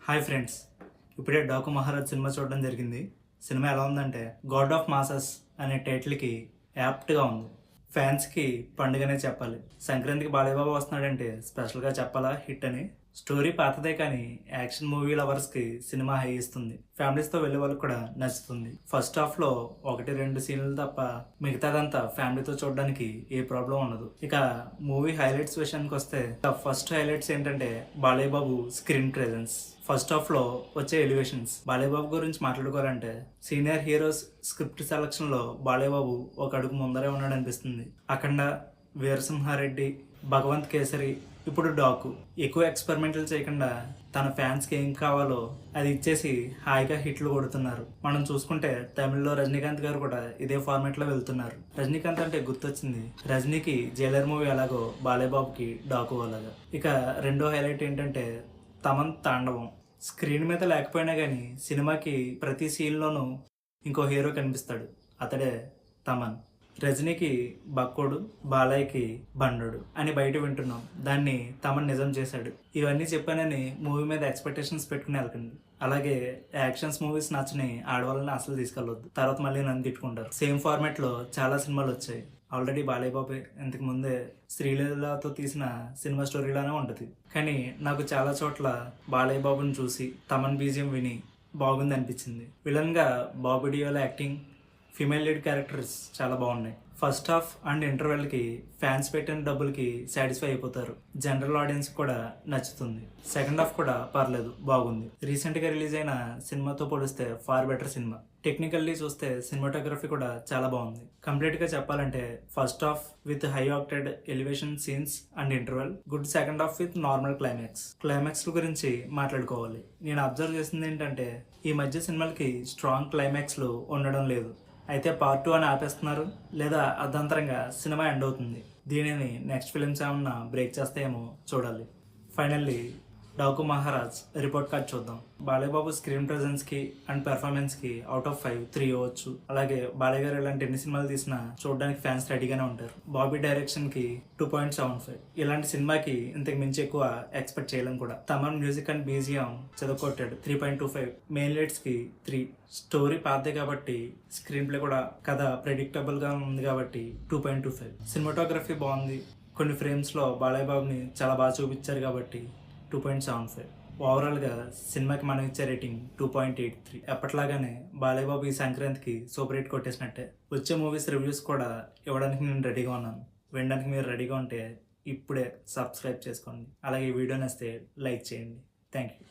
Hi friends, ఇప్పుడే Daaku Maharaj cinema చూడడం జరిగింది. సినిమా ఎలా ఉందంటే గాడ్ ఆఫ్ మాసెస్ అనే టైటిల్కి యాప్ట్గా ఉంది. ఫ్యాన్స్కి పండుగనే చెప్పాలి. సంక్రాంతికి బాలయ్యబాబు వస్తున్నాడంటే స్పెషల్గా చెప్పాలా హిట్ అని. స్టోరీ పాతదే కానీ యాక్షన్ మూవీ లవర్స్కి సినిమా హై ఇస్తుంది. ఫ్యామిలీస్తో వెళ్ళే వాళ్ళకి కూడా నచ్చుతుంది. ఫస్ట్ హాఫ్లో 1-2 సీన్లు తప్ప మిగతాదంతా ఫ్యామిలీతో చూడడానికి ఏ ప్రాబ్లం ఉండదు. ఇక మూవీ హైలైట్స్ విషయానికి వస్తే ఫస్ట్ హైలైట్స్ ఏంటంటే Balayya Babu screen presence. First half లో వచ్చే ఎలివేషన్స్. బాలయ్యబాబు గురించి మాట్లాడుకోవాలంటే సీనియర్ హీరోస్ స్క్రిప్ట్ సెలక్షన్ లో బాలయ్యబాబు ఒక అడుగు ముందరే ఉన్నాడు అనిపిస్తుంది. అఖండ, వీరసింహారెడ్డి, భగవంత్ కేసరి, ఇప్పుడు డాకు ఎక్కువ ఎక్స్పెరిమెంట్లు చేయకుండా తన ఫ్యాన్స్కి ఏం కావాలో అది ఇచ్చేసి హాయిగా హిట్లు కొడుతున్నారు. మనం చూసుకుంటే తమిళ్లో రజనీకాంత్ గారు కూడా ఇదే ఫార్మాట్లో వెళ్తున్నారు. రజనీకాంత్ అంటే గుర్తొచ్చింది, రజనీకి జైలర్ మూవీ ఎలాగో బాలయ్యబాబుకి డాకు అలాగా. ఇక రెండో హైలైట్ ఏంటంటే తమన్ తాండవం. స్క్రీన్ మీద లేకపోయినా కానీ సినిమాకి ప్రతి సీన్లోనూ ఇంకో హీరో కనిపిస్తాడు, అతడే తమన్. రజనీకి బక్కోడు, బాలయ్యకి బండోడు అని బయట వింటున్నాం. దాన్ని తమన్ నిజం చేశాడు. ఇవన్నీ చెప్పానని మూవీ మీద ఎక్స్పెక్టేషన్స్ పెట్టుకుని వెళ్ళకండి. అలాగే యాక్షన్స్ మూవీస్ నచ్చని ఆడవాళ్ళని అసలు తీసుకెళ్ళొద్దు, తర్వాత మళ్ళీ నన్ను తిట్టుకుంటారు. సేమ్ ఫార్మాట్లో చాలా సినిమాలు వచ్చాయి. ఆల్రెడీ బాలయ్యబాబు ఇంతకు ముందే శ్రీలీలతో తీసిన సినిమా స్టోరీలానే ఉంటుంది. కానీ నాకు చాలా చోట్ల బాలయ్యబాబుని చూసి తమన్ బీజియం విని బాగుంది అనిపించింది. విలన్గా Bobby Deol acting, female lead characters చాలా బాగున్నాయి. ఫస్ట్ హాఫ్ అండ్ ఇంటర్వెల్కి ఫ్యాన్స్ పెట్టిన డబ్బులకి సాటిస్ఫై అయిపోతారు. జనరల్ ఆడియన్స్ కూడా నచ్చుతుంది. సెకండ్ హాఫ్ కూడా పర్లేదు, బాగుంది. రీసెంట్గా రిలీజ్ అయిన సినిమాతో పోలిస్తే ఫార్ బెటర్ సినిమా. టెక్నికల్లీ చూస్తే సినిమాటోగ్రఫీ కూడా చాలా బాగుంది. కంప్లీట్గా చెప్పాలంటే first half with high octane elevation scenes and interval good. Second half with normal climax గురించి మాట్లాడుకోవాలి. నేను అబ్జర్వ్ చేసింది ఏంటంటే ఈ మధ్య సినిమాలకి స్ట్రాంగ్ క్లైమాక్స్లు ఉండడం లేదు. అయితే పార్ట్ 2 అని ఆపేస్తున్నారు, లేదా అర్ధాంతరంగా సినిమా ఎండ్ అవుతుంది. దీనిని నెక్స్ట్ ఫిలిమ్స్ ఏమన్నా బ్రేక్ చేస్తాయేమో చూడాలి. Finally Daaku Maharaaj report card చూద్దాం. బాలయ్యబాబు స్క్రీన్ ప్రెజెన్స్కి అండ్ పెర్ఫార్మెన్స్కి అవుట్ ఆఫ్ 5 3 ఇవ్వచ్చు. అలాగే బాలయ్య గారు ఇలాంటి ఎన్ని సినిమాలు తీసినా చూడడానికి ఫ్యాన్స్ రెడీగానే ఉంటారు. బాబీ డైరెక్షన్కి 2.75. ఇలాంటి సినిమాకి ఇంతకు మించి ఎక్కువ ఎక్స్పెక్ట్ చేయలేం కూడా. తమన్ మ్యూజిక్ అండ్ బీజిఎం చదువుకొట్టాడు 3.25. మెయిన్ లీడ్స్కి 3. స్టోరీ పాతదే కాబట్టి స్క్రీన్ ప్లే కూడా కథ ప్రెడిక్టబుల్గా ఉంది కాబట్టి 2.25. సినిమాటోగ్రఫీ బాగుంది. కొన్ని ఫ్రేమ్స్లో బాలయ్యబాబుని చాలా బాగా చూపించారు కాబట్టి 2.75. ఓవరాల్గా సినిమాకి మనం ఇచ్చే రేటింగ్ 2.83. ఎప్పట్లాగానే బాలయ్యబాబు ఈ సంక్రాంతికి సూపర్ హిట్ కొట్టేసినట్టే. వచ్చే మూవీస్ రివ్యూస్ కూడా ఇవ్వడానికి నేను రెడీగా ఉన్నాను. వినడానికి మీరు రెడీగా ఉంటే ఇప్పుడే సబ్స్క్రైబ్ చేసుకోండి. అలాగే ఈ వీడియో నచ్చితే లైక్ చేయండి. Thank you.